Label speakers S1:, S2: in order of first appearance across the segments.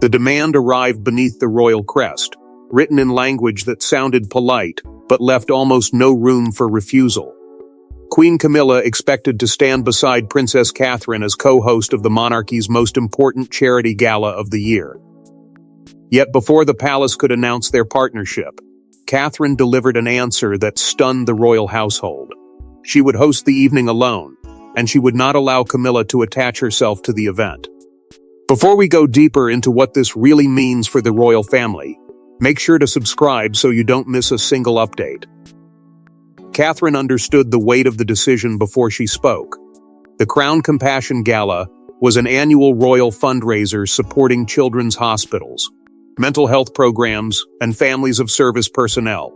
S1: The demand arrived beneath the royal crest, written in language that sounded polite, but left almost no room for refusal. Queen Camilla expected to stand beside Princess Catherine as co-host of the monarchy's most important charity gala of the year. Yet before the palace could announce their partnership, Catherine delivered an answer that stunned the royal household. She would host the evening alone, and she would not allow Camilla to attach herself to the event. Before we go deeper into what this really means for the royal family, make sure to subscribe so you don't miss a single update. Catherine understood the weight of the decision before she spoke. The Crown Compassion Gala was an annual royal fundraiser supporting children's hospitals, mental health programs, and families of service personnel.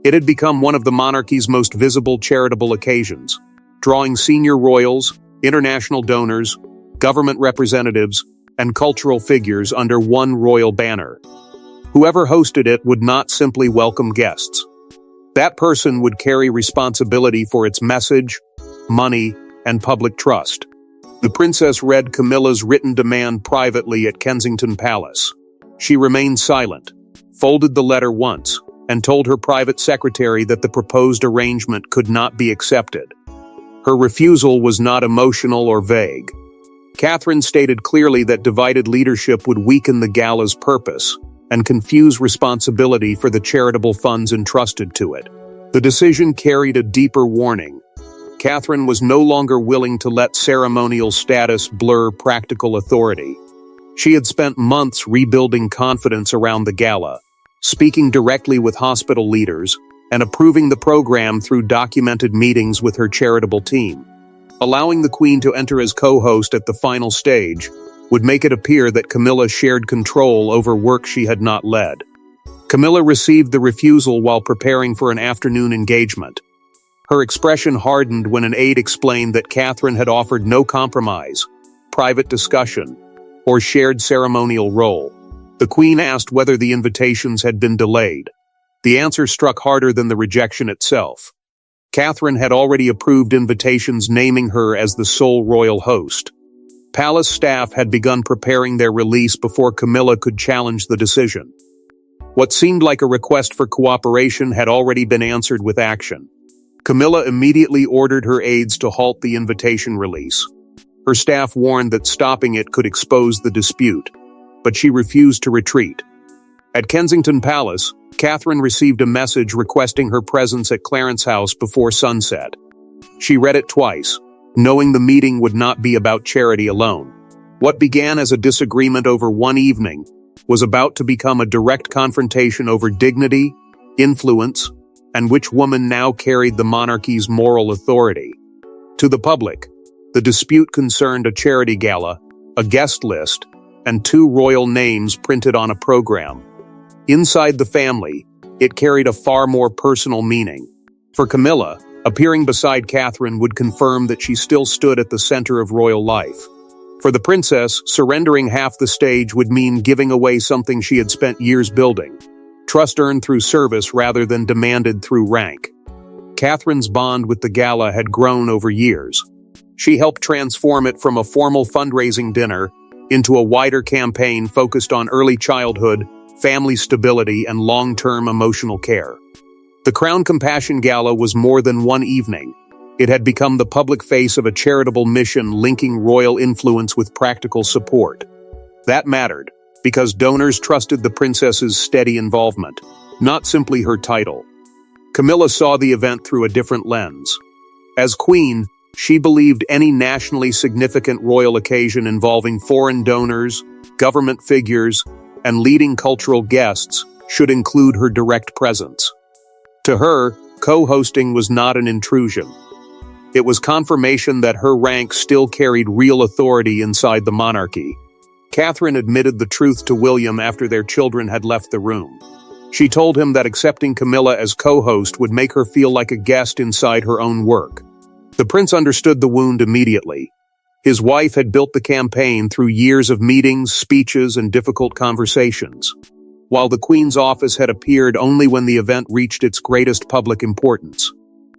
S1: It had become one of the monarchy's most visible charitable occasions, drawing senior royals, international donors, government representatives, and cultural figures under one royal banner. Whoever hosted it would not simply welcome guests. That person would carry responsibility for its message, money, and public trust. The princess read Camilla's written demand privately at Kensington Palace. She remained silent, folded the letter once, and told her private secretary that the proposed arrangement could not be accepted. Her refusal was not emotional or vague. Catherine stated clearly that divided leadership would weaken the gala's purpose and confuse responsibility for the charitable funds entrusted to it. The decision carried a deeper warning. Catherine was no longer willing to let ceremonial status blur practical authority. She had spent months rebuilding confidence around the gala, speaking directly with hospital leaders, and approving the program through documented meetings with her charitable team. Allowing the Queen to enter as co-host at the final stage would make it appear that Camilla shared control over work she had not led. Camilla received the refusal while preparing for an afternoon engagement. Her expression hardened when an aide explained that Catherine had offered no compromise, private discussion, or shared ceremonial role. The Queen asked whether the invitations had been delayed. The answer struck harder than the rejection itself. Catherine had already approved invitations naming her as the sole royal host. Palace staff had begun preparing their release before Camilla could challenge the decision. What seemed like a request for cooperation had already been answered with action. Camilla immediately ordered her aides to halt the invitation release. Her staff warned that stopping it could expose the dispute, but she refused to retreat. At Kensington Palace, Catherine received a message requesting her presence at Clarence House before sunset. She read it twice, knowing the meeting would not be about charity alone. What began as a disagreement over one evening was about to become a direct confrontation over dignity, influence, and which woman now carried the monarchy's moral authority. To the public, the dispute concerned a charity gala, a guest list, and 2 royal names printed on a program. Inside the family, it carried a far more personal meaning. For Camilla, appearing beside Catherine would confirm that she still stood at the center of royal life. For the princess, surrendering half the stage would mean giving away something she had spent years building. Trust earned through service rather than demanded through rank. Catherine's bond with the gala had grown over years. She helped transform it from a formal fundraising dinner into a wider campaign focused on early childhood, family stability, and long-term emotional care. The Crown Compassion Gala was more than one evening. It had become the public face of a charitable mission linking royal influence with practical support. That mattered, because donors trusted the princess's steady involvement, not simply her title. Camilla saw the event through a different lens. As queen, she believed any nationally significant royal occasion involving foreign donors, government figures, and leading cultural guests should include her direct presence. To her, co-hosting was not an intrusion. It was confirmation that her rank still carried real authority inside the monarchy. Catherine admitted the truth to William after their children had left the room. She told him that accepting Camilla as co-host would make her feel like a guest inside her own work. The prince understood the wound immediately. His wife had built the campaign through years of meetings, speeches, and difficult conversations, while the Queen's office had appeared only when the event reached its greatest public importance.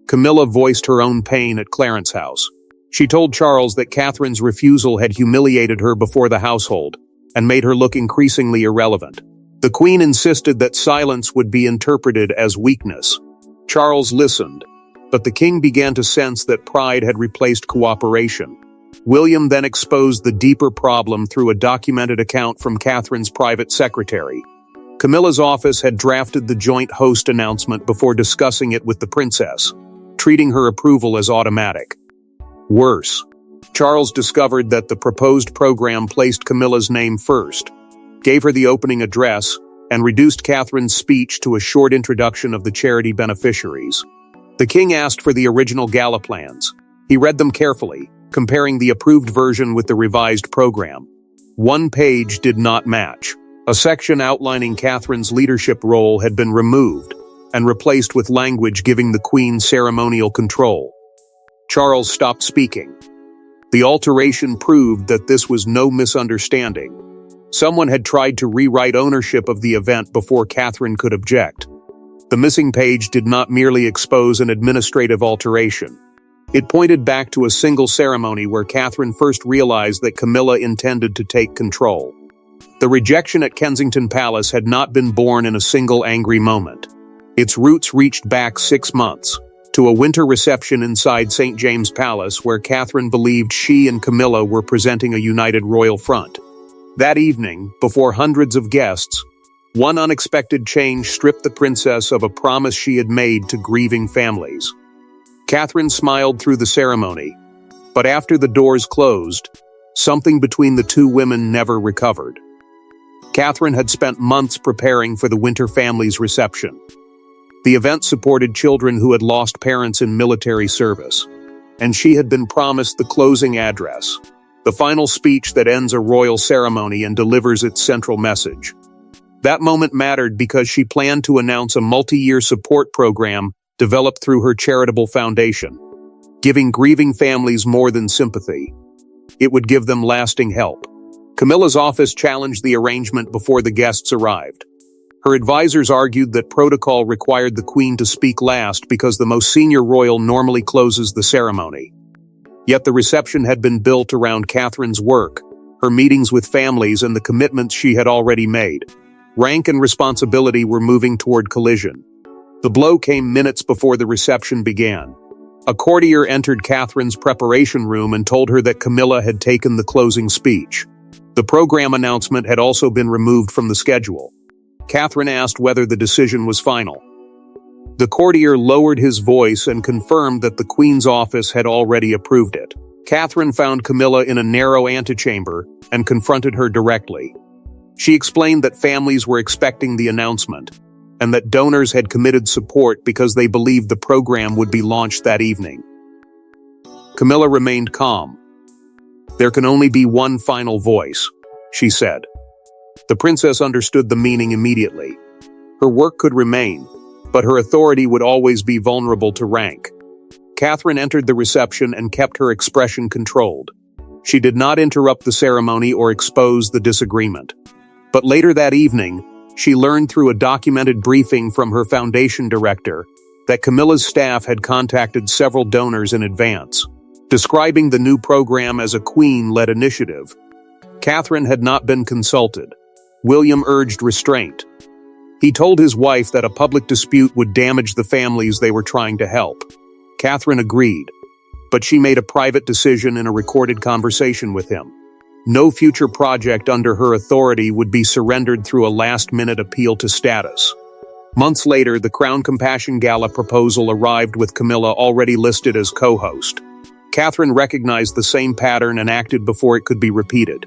S1: Camilla voiced her own pain at Clarence House. She told Charles that Catherine's refusal had humiliated her before the household, and made her look increasingly irrelevant. The Queen insisted that silence would be interpreted as weakness. Charles listened, but the king began to sense that pride had replaced cooperation. William then exposed the deeper problem through a documented account from Catherine's private secretary. Camilla's office had drafted the joint host announcement before discussing it with the princess, treating her approval as automatic. Worse, Charles discovered that the proposed program placed Camilla's name first, gave her the opening address, and reduced Catherine's speech to a short introduction of the charity beneficiaries. The king asked for the original Gala plans. He read them carefully, comparing the approved version with the revised program. One page did not match. A section outlining Catherine's leadership role had been removed and replaced with language giving the Queen ceremonial control. Charles stopped speaking. The alteration proved that this was no misunderstanding. Someone had tried to rewrite ownership of the event before Catherine could object. The missing page did not merely expose an administrative alteration. It pointed back to a single ceremony where Catherine first realized that Camilla intended to take control. The rejection at Kensington Palace had not been born in a single angry moment. Its roots reached back 6 months, to a winter reception inside St. James Palace where Catherine believed she and Camilla were presenting a united royal front. That evening, before hundreds of guests, one unexpected change stripped the princess of a promise she had made to grieving families. Catherine smiled through the ceremony, but after the doors closed, something between the two women never recovered. Catherine had spent months preparing for the Winter family's reception. The event supported children who had lost parents in military service, and she had been promised the closing address, the final speech that ends a royal ceremony and delivers its central message. That moment mattered because she planned to announce a multi-year support program developed through her charitable foundation, giving grieving families more than sympathy. It would give them lasting help. Camilla's office challenged the arrangement before the guests arrived. Her advisors argued that protocol required the Queen to speak last because the most senior royal normally closes the ceremony. Yet the reception had been built around Catherine's work, her meetings with families, and the commitments she had already made. Rank and responsibility were moving toward collision. The blow came minutes before the reception began. A courtier entered Catherine's preparation room and told her that Camilla had taken the closing speech. The program announcement had also been removed from the schedule. Catherine asked whether the decision was final. The courtier lowered his voice and confirmed that the Queen's office had already approved it. Catherine found Camilla in a narrow antechamber and confronted her directly. She explained that families were expecting the announcement, and that donors had committed support because they believed the program would be launched that evening. Camilla remained calm. "There can only be one final voice," she said. The princess understood the meaning immediately. Her work could remain, but her authority would always be vulnerable to rank. Catherine entered the reception and kept her expression controlled. She did not interrupt the ceremony or expose the disagreement. But later that evening, she learned through a documented briefing from her foundation director that Camilla's staff had contacted several donors in advance, describing the new program as a Queen-led initiative. Catherine had not been consulted. William urged restraint. He told his wife that a public dispute would damage the families they were trying to help. Catherine agreed, but she made a private decision in a recorded conversation with him. No future project under her authority would be surrendered through a last-minute appeal to status. Months later, the Crown Compassion Gala proposal arrived with Camilla already listed as co-host. Catherine recognized the same pattern and acted before it could be repeated.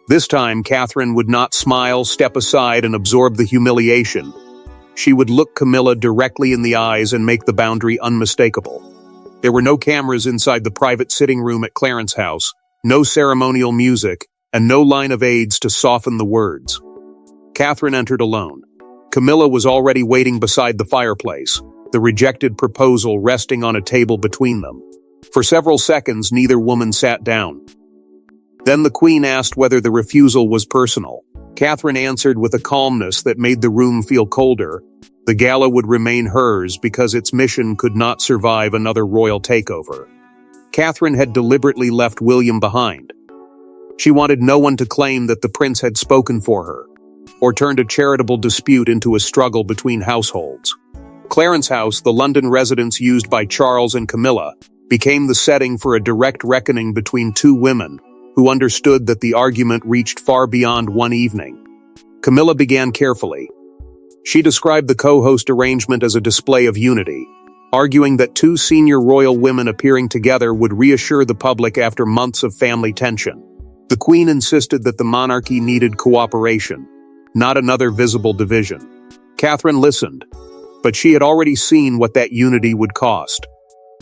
S1: This time, Catherine would not smile, step aside, and absorb the humiliation. She would look Camilla directly in the eyes and make the boundary unmistakable. There were no cameras inside the private sitting room at Clarence House, no ceremonial music, and no line of aids to soften the words. Catherine entered alone. Camilla was already waiting beside the fireplace, the rejected proposal resting on a table between them. For several seconds, neither woman sat down. Then the Queen asked whether the refusal was personal. Catherine answered with a calmness that made the room feel colder. The gala would remain hers because its mission could not survive another royal takeover. Catherine had deliberately left William behind. She wanted no one to claim that the prince had spoken for her, or turned a charitable dispute into a struggle between households. Clarence House, the London residence used by Charles and Camilla, became the setting for a direct reckoning between two women who understood that the argument reached far beyond one evening. Camilla began carefully. She described the co-host arrangement as a display of unity, arguing that two senior royal women appearing together would reassure the public after months of family tension. The Queen insisted that the monarchy needed cooperation, not another visible division. Catherine listened, but she had already seen what that unity would cost.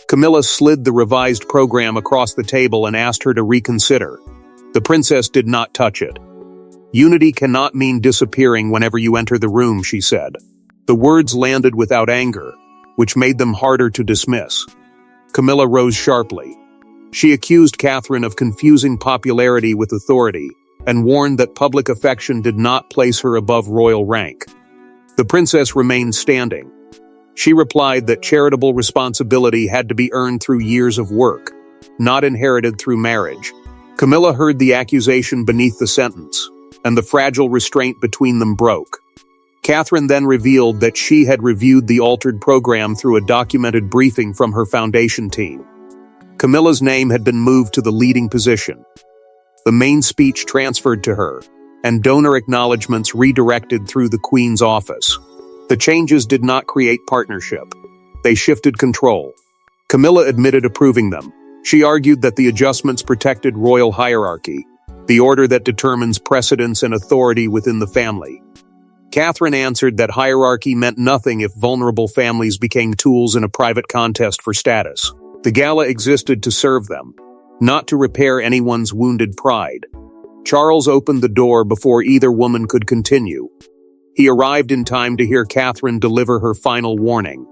S1: Camilla slid the revised program across the table and asked her to reconsider. The princess did not touch it. Unity cannot mean disappearing whenever you enter the room, she said. The words landed without anger, which made them harder to dismiss. Camilla rose sharply. She accused Catherine of confusing popularity with authority and warned that public affection did not place her above royal rank. The princess remained standing. She replied that charitable responsibility had to be earned through years of work, not inherited through marriage. Camilla heard the accusation beneath the sentence, and the fragile restraint between them broke. Catherine then revealed that she had reviewed the altered program through a documented briefing from her foundation team. Camilla's name had been moved to the leading position. The main speech transferred to her, and donor acknowledgements redirected through the Queen's office. The changes did not create partnership. They shifted control. Camilla admitted approving them. She argued that the adjustments protected royal hierarchy, the order that determines precedence and authority within the family. Catherine answered that hierarchy meant nothing if vulnerable families became tools in a private contest for status. The gala existed to serve them, not to repair anyone's wounded pride. Charles opened the door before either woman could continue. He arrived in time to hear Catherine deliver her final warning.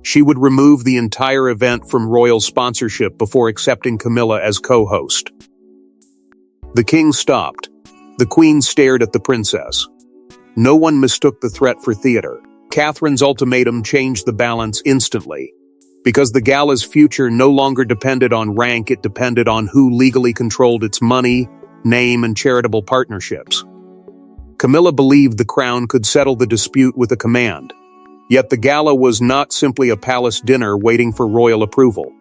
S1: She would remove the entire event from royal sponsorship before accepting Camilla as co-host. The king stopped. The Queen stared at the princess. No one mistook the threat for theater. Catherine's ultimatum changed the balance instantly. Because the gala's future no longer depended on rank, it depended on who legally controlled its money, name, and charitable partnerships. Camilla believed the crown could settle the dispute with a command. Yet the gala was not simply a palace dinner waiting for royal approval.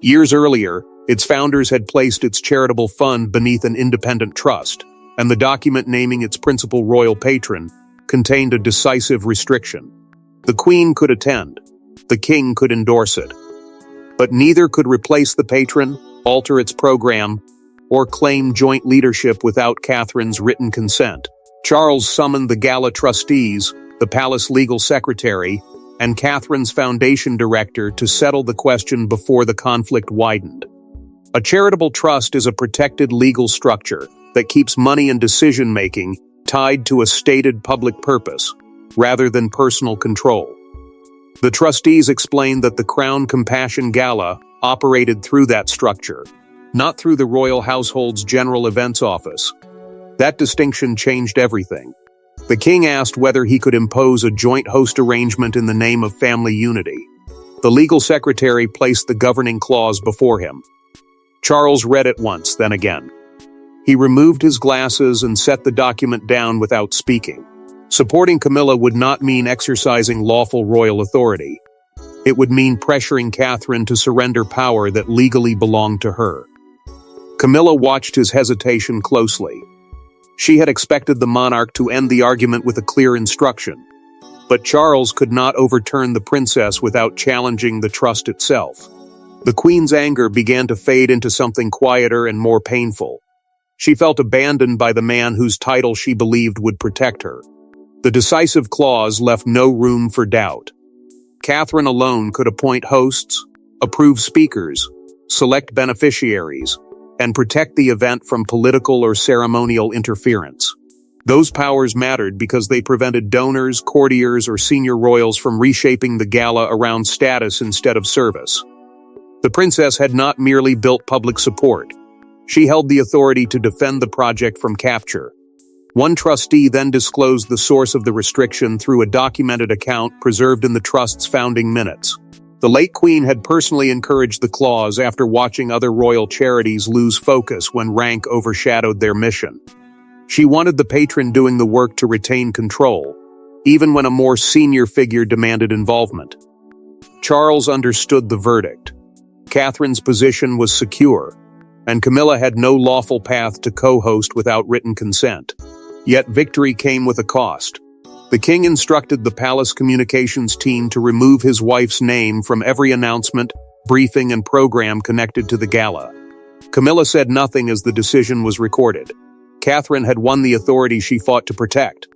S1: Years earlier, its founders had placed its charitable fund beneath an independent trust, and the document naming its principal royal patron contained a decisive restriction. The Queen could attend. The king could endorse it. But neither could replace the patron, alter its program, or claim joint leadership without Catherine's written consent. Charles summoned the gala trustees, the palace legal secretary, and Catherine's foundation director to settle the question before the conflict widened. A charitable trust is a protected legal structure that keeps money and decision-making tied to a stated public purpose, rather than personal control. The trustees explained that the Crown Compassion Gala operated through that structure, not through the royal household's general events office. That distinction changed everything. The king asked whether he could impose a joint host arrangement in the name of family unity. The legal secretary placed the governing clause before him. Charles read it once, then again. He removed his glasses and set the document down without speaking. Supporting Camilla would not mean exercising lawful royal authority. It would mean pressuring Catherine to surrender power that legally belonged to her. Camilla watched his hesitation closely. She had expected the monarch to end the argument with a clear instruction. But Charles could not overturn the princess without challenging the trust itself. The Queen's anger began to fade into something quieter and more painful. She felt abandoned by the man whose title she believed would protect her. The decisive clause left no room for doubt. Catherine alone could appoint hosts, approve speakers, select beneficiaries, and protect the event from political or ceremonial interference. Those powers mattered because they prevented donors, courtiers, or senior royals from reshaping the gala around status instead of service. The princess had not merely built public support. She held the authority to defend the project from capture. One trustee then disclosed the source of the restriction through a documented account preserved in the trust's founding minutes. The late queen had personally encouraged the clause after watching other royal charities lose focus when rank overshadowed their mission. She wanted the patron doing the work to retain control, even when a more senior figure demanded involvement. Charles understood the verdict. Catherine's position was secure, and Camilla had no lawful path to co-host without written consent. Yet victory came with a cost. The king instructed the palace communications team to remove his wife's name from every announcement, briefing, and program connected to the gala. Camilla said nothing as the decision was recorded. Catherine had won the authority she fought to protect,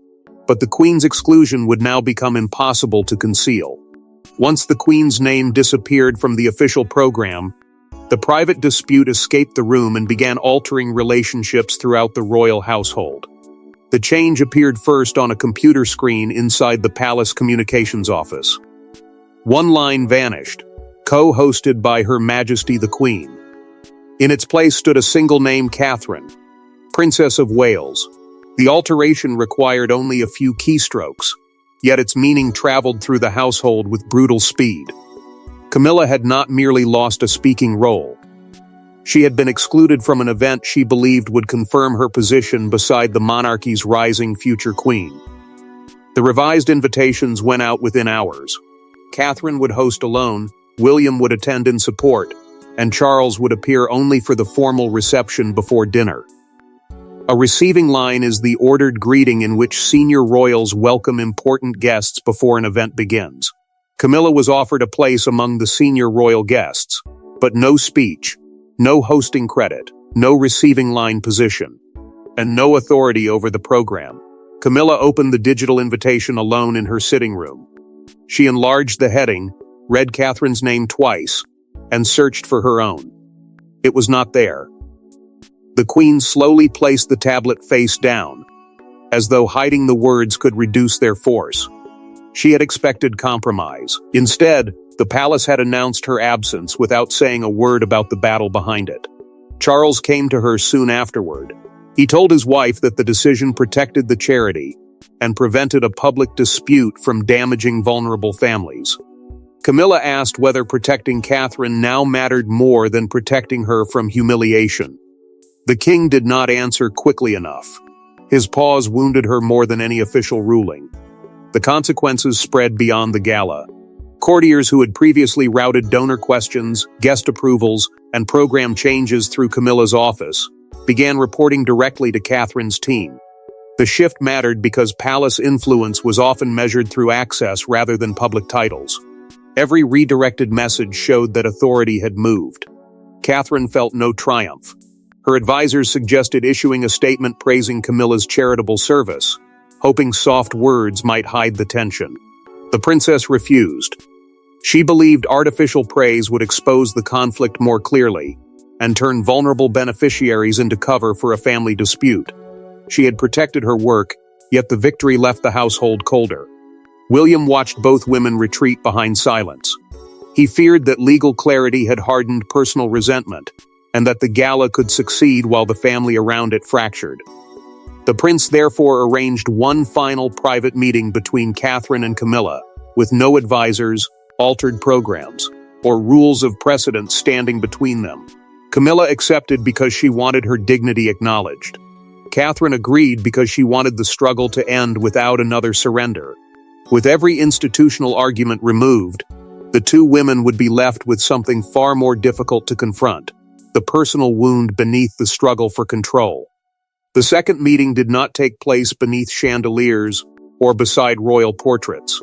S1: but the queen's exclusion would now become impossible to conceal. Once the queen's name disappeared from the official program, the private dispute escaped the room and began altering relationships throughout the royal household. The change appeared first on a computer screen inside the palace communications office. One line vanished, co-hosted by Her Majesty the Queen. In its place stood a single name: Catherine, Princess of Wales. The alteration required only a few keystrokes, yet its meaning traveled through the household with brutal speed. Camilla had not merely lost a speaking role. She had been excluded from an event she believed would confirm her position beside the monarchy's rising future queen. The revised invitations went out within hours. Catherine would host alone, William would attend in support, and Charles would appear only for the formal reception before dinner. A receiving line is the ordered greeting in which senior royals welcome important guests before an event begins. Camilla was offered a place among the senior royal guests, but no speech, no hosting credit, no receiving line position, and no authority over the program. Camilla opened the digital invitation alone in her sitting room. She enlarged the heading, read Catherine's name twice, and searched for her own. It was not there. The queen slowly placed the tablet face down, as though hiding the words could reduce their force. She had expected compromise. Instead, the palace had announced her absence without saying a word about the battle behind it. Charles came to her soon afterward. He told his wife that the decision protected the charity and prevented a public dispute from damaging vulnerable families. Camilla asked whether protecting Catherine now mattered more than protecting her from humiliation. The king did not answer quickly enough. His pause wounded her more than any official ruling. The consequences spread beyond the gala. Courtiers who had previously routed donor questions, guest approvals, and program changes through Camilla's office began reporting directly to Catherine's team. The shift mattered because palace influence was often measured through access rather than public titles. Every redirected message showed that authority had moved. Catherine felt no triumph. Her advisors suggested issuing a statement praising Camilla's charitable service, hoping soft words might hide the tension. The princess refused. She believed artificial praise would expose the conflict more clearly and turn vulnerable beneficiaries into cover for a family dispute. She had protected her work, yet the victory left the household colder. William watched both women retreat behind silence. He feared that legal clarity had hardened personal resentment, and that the gala could succeed while the family around it fractured. The prince therefore arranged one final private meeting between Catherine and Camilla, with no advisors, altered programs, or rules of precedence standing between them. Camilla accepted because she wanted her dignity acknowledged. Catherine agreed because she wanted the struggle to end without another surrender. With every institutional argument removed, the two women would be left with something far more difficult to confront: the personal wound beneath the struggle for control. The second meeting did not take place beneath chandeliers or beside royal portraits.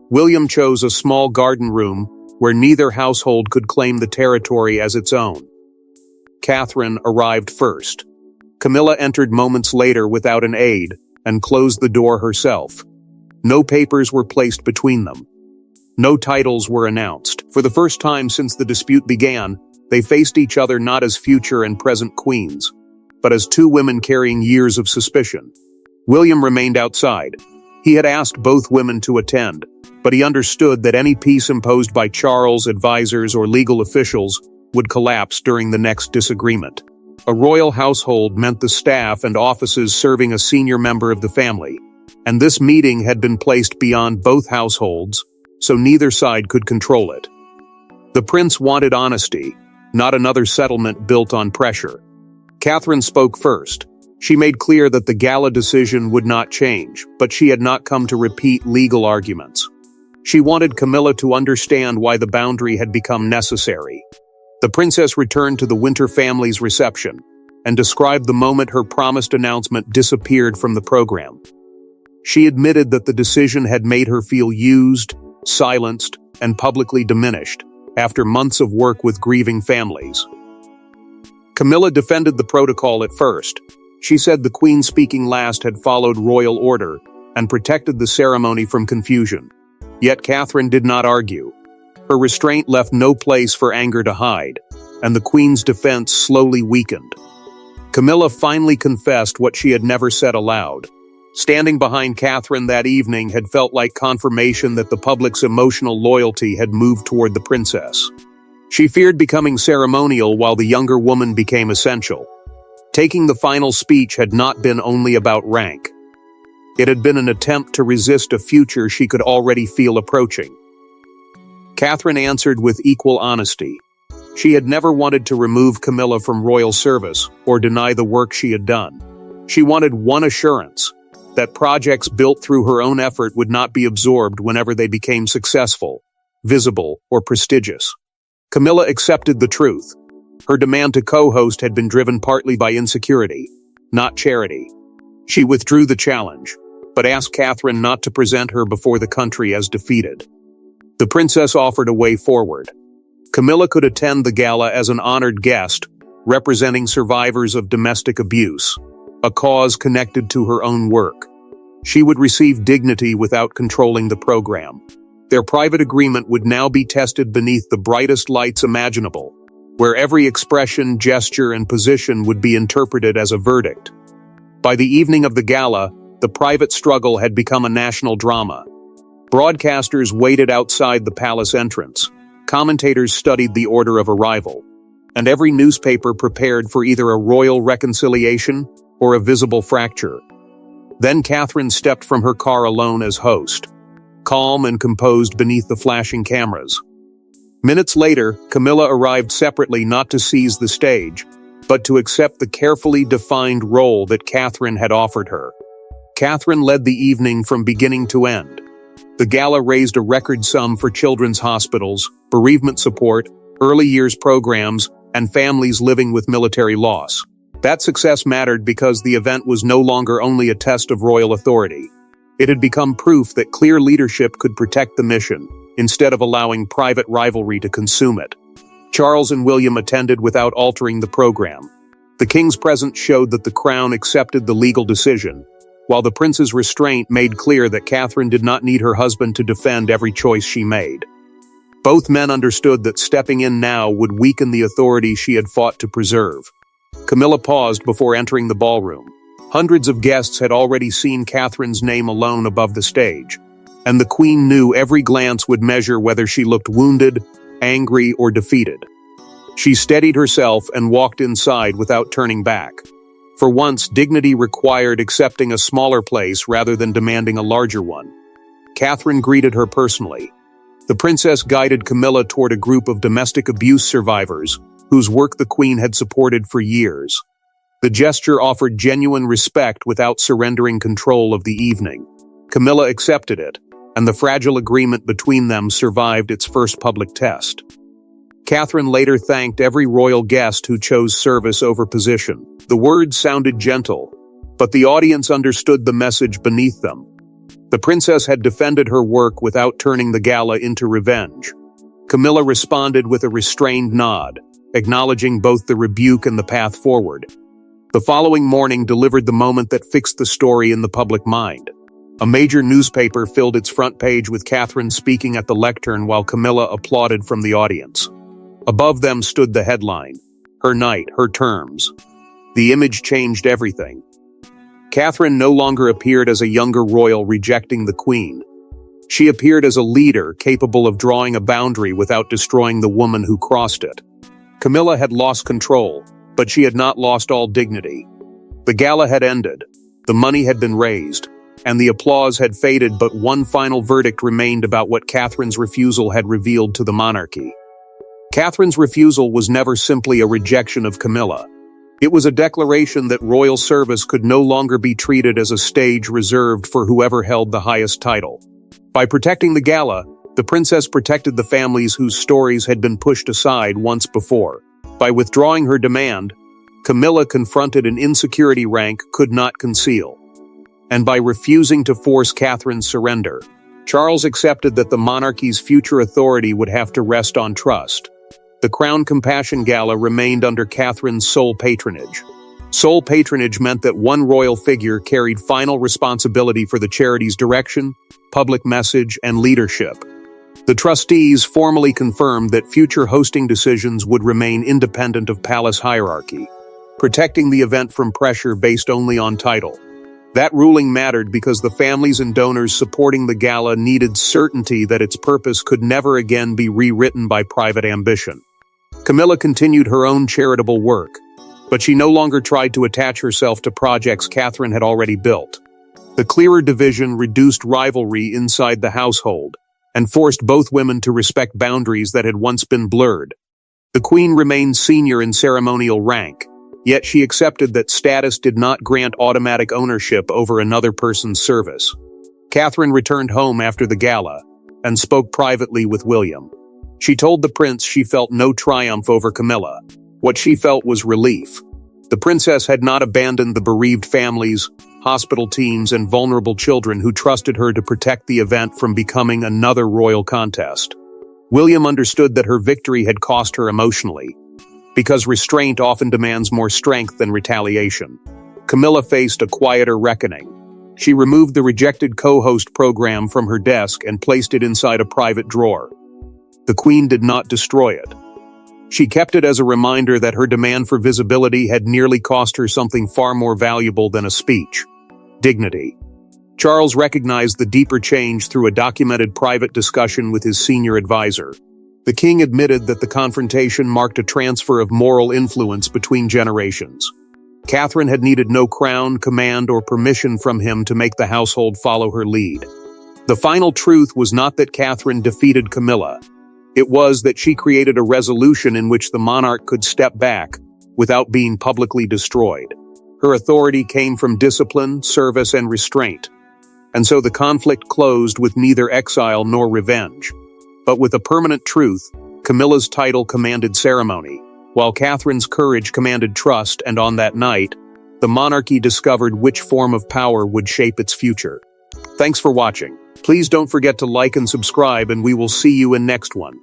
S1: William chose a small garden room where neither household could claim the territory as its own. Catherine arrived first. Camilla entered moments later without an aide and closed the door herself. No papers were placed between them. No titles were announced. For the first time since the dispute began, they faced each other not as future and present queens, but as two women carrying years of suspicion. William remained outside. He had asked both women to attend, but he understood that any peace imposed by Charles, advisors, or legal officials would collapse during the next disagreement. A royal household meant the staff and offices serving a senior member of the family, and this meeting had been placed beyond both households, so neither side could control it. The prince wanted honesty, not another settlement built on pressure. Catherine spoke first. She made clear that the Gala decision would not change, but she had not come to repeat legal arguments. She wanted Camilla to understand why the boundary had become necessary. The princess returned to the Winter family's reception and described the moment her promised announcement disappeared from the program. She admitted that the decision had made her feel used, silenced, and publicly diminished after months of work with grieving families. Camilla defended the protocol at first. She said the queen speaking last had followed royal order and protected the ceremony from confusion. Yet Catherine did not argue. Her restraint left no place for anger to hide, and the queen's defense slowly weakened. Camilla finally confessed what she had never said aloud. Standing behind Catherine that evening had felt like confirmation that the public's emotional loyalty had moved toward the princess. She feared becoming ceremonial while the younger woman became essential. Taking the final speech had not been only about rank. It had been an attempt to resist a future she could already feel approaching. Catherine answered with equal honesty. She had never wanted to remove Camilla from royal service or deny the work she had done. She wanted one assurance, that projects built through her own effort would not be absorbed whenever they became successful, visible, or prestigious. Camilla accepted the truth. Her demand to co-host had been driven partly by insecurity, not charity. She withdrew the challenge, but asked Catherine not to present her before the country as defeated. The princess offered a way forward. Camilla could attend the gala as an honored guest, representing survivors of domestic abuse, a cause connected to her own work. She would receive dignity without controlling the program. Their private agreement would now be tested beneath the brightest lights imaginable, where every expression, gesture, and position would be interpreted as a verdict. By the evening of the gala, the private struggle had become a national drama. Broadcasters waited outside the palace entrance. Commentators studied the order of arrival, and every newspaper prepared for either a royal reconciliation or a visible fracture. Then Catherine stepped from her car alone as host, calm and composed beneath the flashing cameras. Minutes later, Camilla arrived separately not to seize the stage, but to accept the carefully defined role that Catherine had offered her. Catherine led the evening from beginning to end. The gala raised a record sum for children's hospitals, bereavement support, early years programs, and families living with military loss. That success mattered because the event was no longer only a test of royal authority. It had become proof that clear leadership could protect the mission, instead of allowing private rivalry to consume it. Charles and William attended without altering the program. The king's presence showed that the crown accepted the legal decision, while the prince's restraint made clear that Catherine did not need her husband to defend every choice she made. Both men understood that stepping in now would weaken the authority she had fought to preserve. Camilla paused before entering the ballroom. Hundreds of guests had already seen Catherine's name alone above the stage, and the queen knew every glance would measure whether she looked wounded, angry, or defeated. She steadied herself and walked inside without turning back. For once, dignity required accepting a smaller place rather than demanding a larger one. Catherine greeted her personally. The princess guided Camilla toward a group of domestic abuse survivors, whose work the queen had supported for years. The gesture offered genuine respect without surrendering control of the evening. Camilla accepted it, and the fragile agreement between them survived its first public test. Catherine later thanked every royal guest who chose service over position. The words sounded gentle, but the audience understood the message beneath them. The princess had defended her work without turning the gala into revenge. Camilla responded with a restrained nod, acknowledging both the rebuke and the path forward. The following morning delivered the moment that fixed the story in the public mind. A major newspaper filled its front page with Catherine speaking at the lectern while Camilla applauded from the audience. Above them stood the headline, "Her night, her terms." The image changed everything. Catherine no longer appeared as a younger royal rejecting the queen. She appeared as a leader capable of drawing a boundary without destroying the woman who crossed it. Camilla had lost control, but she had not lost all dignity. The gala had ended, the money had been raised, and the applause had faded, but one final verdict remained about what Catherine's refusal had revealed to the monarchy. Catherine's refusal was never simply a rejection of Camilla. It was a declaration that royal service could no longer be treated as a stage reserved for whoever held the highest title. By protecting the Gala, the princess protected the families whose stories had been pushed aside once before. By withdrawing her demand, Camilla confronted an insecurity rank could not conceal. And by refusing to force Catherine's surrender, Charles accepted that the monarchy's future authority would have to rest on trust. The Crown Compassion Gala remained under Catherine's sole patronage. Sole patronage meant that one royal figure carried final responsibility for the charity's direction, public message, and leadership. The trustees formally confirmed that future hosting decisions would remain independent of palace hierarchy, protecting the event from pressure based only on title. That ruling mattered because the families and donors supporting the gala needed certainty that its purpose could never again be rewritten by private ambition. Camilla continued her own charitable work, but she no longer tried to attach herself to projects Catherine had already built. The clearer division reduced rivalry inside the household and forced both women to respect boundaries that had once been blurred. The Queen remained senior in ceremonial rank, yet she accepted that status did not grant automatic ownership over another person's service. Catherine returned home after the gala and spoke privately with William. She told the prince she felt no triumph over Camilla. What she felt was relief. The princess had not abandoned the bereaved families, hospital teams, and vulnerable children who trusted her to protect the event from becoming another royal contest. William understood that her victory had cost her emotionally, because restraint often demands more strength than retaliation. Camilla faced a quieter reckoning. She removed the rejected co-host program from her desk and placed it inside a private drawer. The Queen did not destroy it. She kept it as a reminder that her demand for visibility had nearly cost her something far more valuable than a speech: dignity. Charles recognized the deeper change through a documented private discussion with his senior advisor. The king admitted that the confrontation marked a transfer of moral influence between generations. Catherine had needed no crown, command, or permission from him to make the household follow her lead. The final truth was not that Catherine defeated Camilla. It was that she created a resolution in which the monarch could step back without being publicly destroyed. Her authority came from discipline, service, and restraint. And so the conflict closed with neither exile nor revenge. But with a permanent truth, Camilla's title commanded ceremony, while Catherine's courage commanded trust, and on that night, the monarchy discovered which form of power would shape its future. Thanks for watching. Please don't forget to like and subscribe, and we will see you in next one.